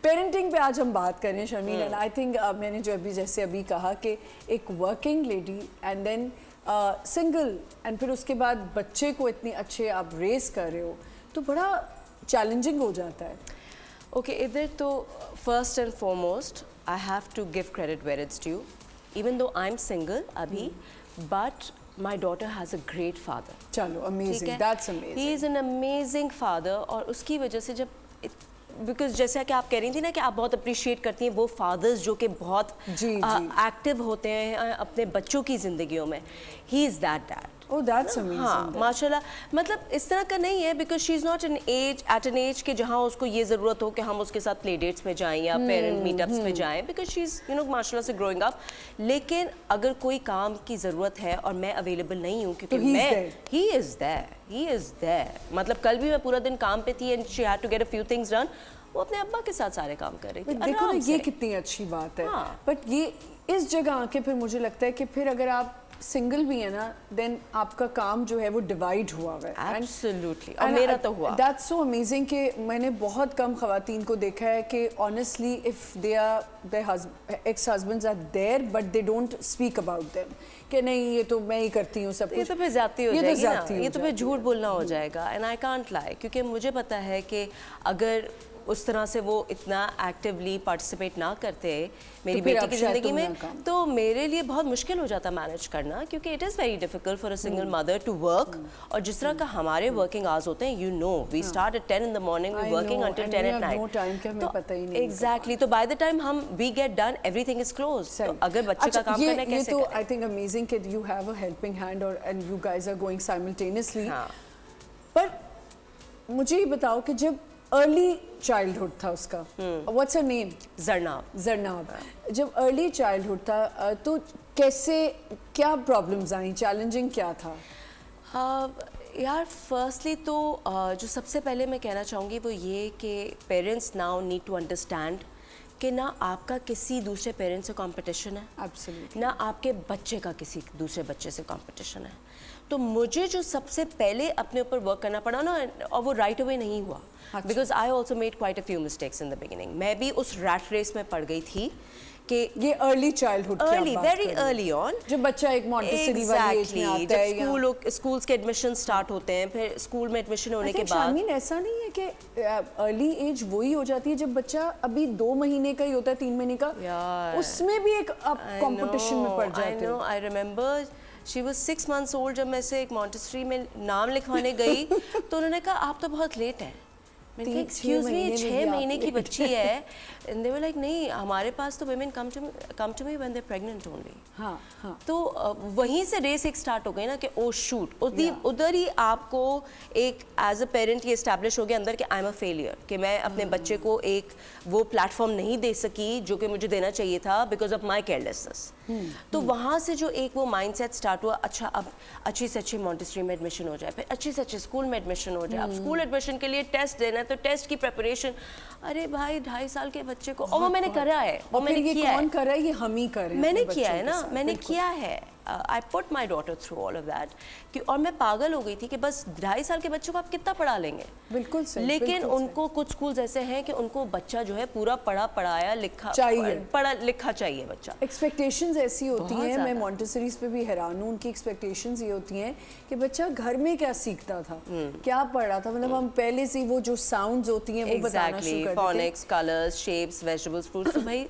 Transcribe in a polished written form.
Parenting پہ آج ہم بات کریں شرمین, اینڈ آئی تھنک میں نے جو ابھی کہا کہ ایک working lady and then single and پھر اس کے بعد بچے کو اتنی اچھے آپ ریز کر رہے ہو تو بڑا چیلنجنگ ہو جاتا ہے. اوکے, ادھر تو first and foremost I have to give credit where it's due, even though I am single ابھی, but my daughter has a great father. چلو amazing, that's amazing. He is an amazing father, اور اس کی وجہ سے جب because جیسا کہ آپ کہہ رہی تھی نا کہ آپ بہت اپریشیٹ کرتی ہیں وہ فادرز جو کہ بہت ایکٹیو ہوتے ہیں اپنے بچوں کی زندگیوں میں. He is that dad. Oh, that's amazing. ہاں ماشاء اللہ, مطلب اس طرح کا نہیں ہے because she is not at an age کہ جہاں اس کو یہ ضرورت ہو کہ ہم اس کے ساتھ پلے ڈیٹس میں جائیں یا پیرنٹ میٹ اپس میں جائیں, بیکاز شی از ماشاء اللہ سے گروئنگ اپ. لیکن اگر کوئی کام کی ضرورت ہے اور میں اویلیبل نہیں ہوں کیونکہ ہی از دیر, مطلب کل بھی میں پورا دن کام پہ تھی and she had to get a few things done, وہ اپنے ابا کے ساتھ سارے کام کر رہی تھی. دیکھو نا یہ کتنی اچھی بات ہے, بٹ یہ اس جگہ آ کے پھر مجھے لگتا ہے کہ پھر اگر آپ سنگل بھی ہے نا دین آپ کا کام جو ہے وہ ڈیوائڈ ہوا ہوا ہے. ایبسلیوٹلی, اور میرا تو ہوا. دیٹس سو امیزنگ کہ میں نے بہت کم خواتین کو دیکھا ہے کہ honestly if they are their ex husbands are there but they don't speak about them کہ نہیں یہ تو میں ہی کرتی ہوں سب کچھ. یہ تو پھر زیادتی ہو جائے گی نا, یہ تو پھر جھوٹ بولنا ہو جائے گا. اینڈ آئی کانٹ لائی, کیونکہ مجھے پتا ہے کہ اگر اس طرح سے وہ اتنا ایکٹیولی پارٹیسپیٹ نہ کرتے میری بیٹی کی زندگی میں تو میرے لیے بہت مشکل ہو جاتا مینیج کرنا, کیونکہ it is very difficult for a single mother to work. اور جس طرح کا ہمارے ورکنگ آورز ہوتے ہیں, you know we start at 10 in the morning, we working until 10 at night. Exactly, تو بائی دا ٹائم ہم we get done everything is close. تو اگر بچے کا کام کرنا کیسے کریں؟ یہ تو آئی تھنک امیزنگ کہ you have a helping hand اور and you guys are going simultaneously. پر مجھے یہ بتاؤ کہ جب ارلی چائلڈہڈ تھا اس کا, واٹس ہر نیم؟ زرناب. جب ارلی چائلڈہڈ تھا تو کیسے, کیا پرابلمز آئیں, چیلنجنگ کیا تھا؟ یار فرسٹلی تو جو سب سے پہلے میں کہنا چاہوں گی وہ یہ کہ parents now need to understand کہ نہ آپ کا کسی دوسرے پیرنٹ سے کمپٹیشن ہے, نہ آپ کے بچے کا کسی دوسرے بچے سے کمپٹیشن ہے. تو مجھے جو سب سے پہلے اپنے اوپر ورک کرنا پڑا نا, اور وہ رائٹ اوے نہیں ہوا, because I also made quite a few mistakes in the beginning. میں بھی اس ریٹ ریس میں پڑ گئی تھی کہ یہ early childhood, very early on, جب بچہ ایک مونٹیسری والی ایج میں آتا ہے, اسکولس کے ایڈمیشن سٹارٹ ہوتے ہیں, پھر اسکول میں ایڈمیشن ہونے کے بعد. شارمین ایسا نہیں ہے کہ ارلی ایج وہی ہو جاتی ہے جب بچہ ابھی 2 مہینے کا ہی ہوتا ہے, 3 مہینے کا, اس میں بھی ایک کمپٹیشن میں پڑ جاتے ہیں. I remember she was 6 months old جب میں سے ایک مونٹیسری میں نام لکھوانے گئی تو انہوں نے کہا آپ تو بہت لیٹ ہیں. میں نے کہا ایکسکیوز می, 6 مہینے کی بچی ہے. And they were like نہیں ہمارے پاس تو women come to me when they're pregnant only. تو وہیں سے ریس ایک اسٹارٹ ہو گئی نا کہ او شوٹ, ادھر ہی آپ کو ایک ایز اے پیرنٹ یہ اسٹیبلش ہو گیا اندر کہ آئی ایم اے فیلئر, کہ میں اپنے بچے کو ایک وہ پلیٹ فارم نہیں دے سکی جو کہ مجھے دینا چاہیے تھا بیکاز آف مائی کیئرلیسنس. تو وہاں سے جو ایک وہ مائنڈ سیٹ اسٹارٹ ہوا, اچھا اب اچھی سے اچھی مونٹیسری میں ایڈمیشن ہو جائے, پھر اچھی سے اچھے اسکول میں ایڈمیشن ہو جائے. اب اسکول ایڈمیشن کے لیے ٹیسٹ دینا ہے تو ٹیسٹ کی پریپریشن, ارے بھائی 2.5 سال کے بچے کو, اور وہ میں نے کرا ہے, وہ میں نے کیا ہے. کون کر رہا ہے؟ یہ ہم ہی کر رہے ہیں. میں نے کیا ہے نا, میں نے کیا ہے. I put my daughter through all of that. اور میں پاگل ہو گئی تھی کہ بس 2.5 سال کے بچوں کو آپ کتنا پڑھا لیں گے. بالکل صحیح. لیکن ان کو کچھ اسکولز ایسے ہیں کہ ان کو بچہ جو ہے پورا پڑھایا لکھا چاہیے بچہ. ایکسپیکٹیشنز ایسی ہوتی ہیں, میں مونٹیسریز پہ بھی حیران ہوں, ان کی ایکسپیکٹیشنز یہ ہوتی ہیں کہ بچہ گھر میں کیا سیکھتا تھا, کیا پڑھ رہا تھا, مطلب ہم پہلے سے وہ جو ساؤنڈز ہوتی ہیں وہ بتانا شروع کر دیتے ہیں. Phonics, colours, shapes, vegetables, fruits. تو بھائی